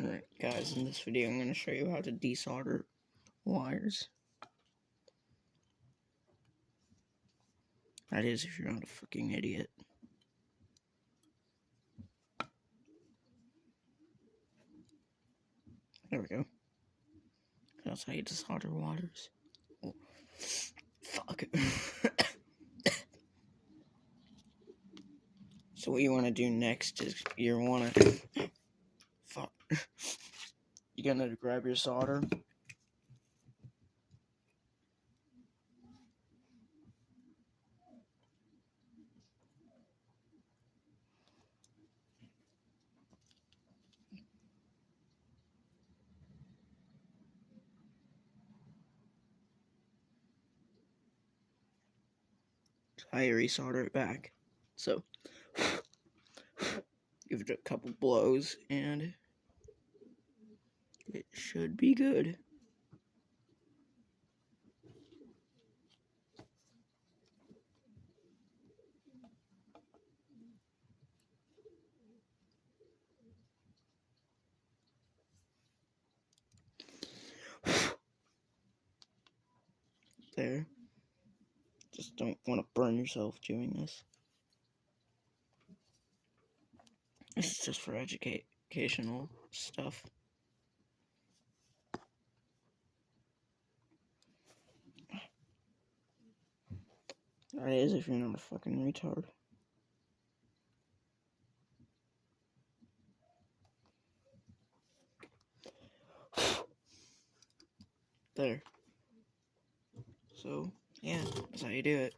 Alright guys, in this video I'm going to show you how to desolder wires. That is, if you're not a fucking idiot. There we go. That's how you desolder wires. Oh, fuck. So what you want to do next is you want to... Fuck. You're going to grab your solder. I resolder it back. So, give it a couple blows and it should be good. There. Just don't want to burn yourself doing this. This is just for educational stuff. That is, if you're not a fucking retard. There. So, yeah, that's how you do it.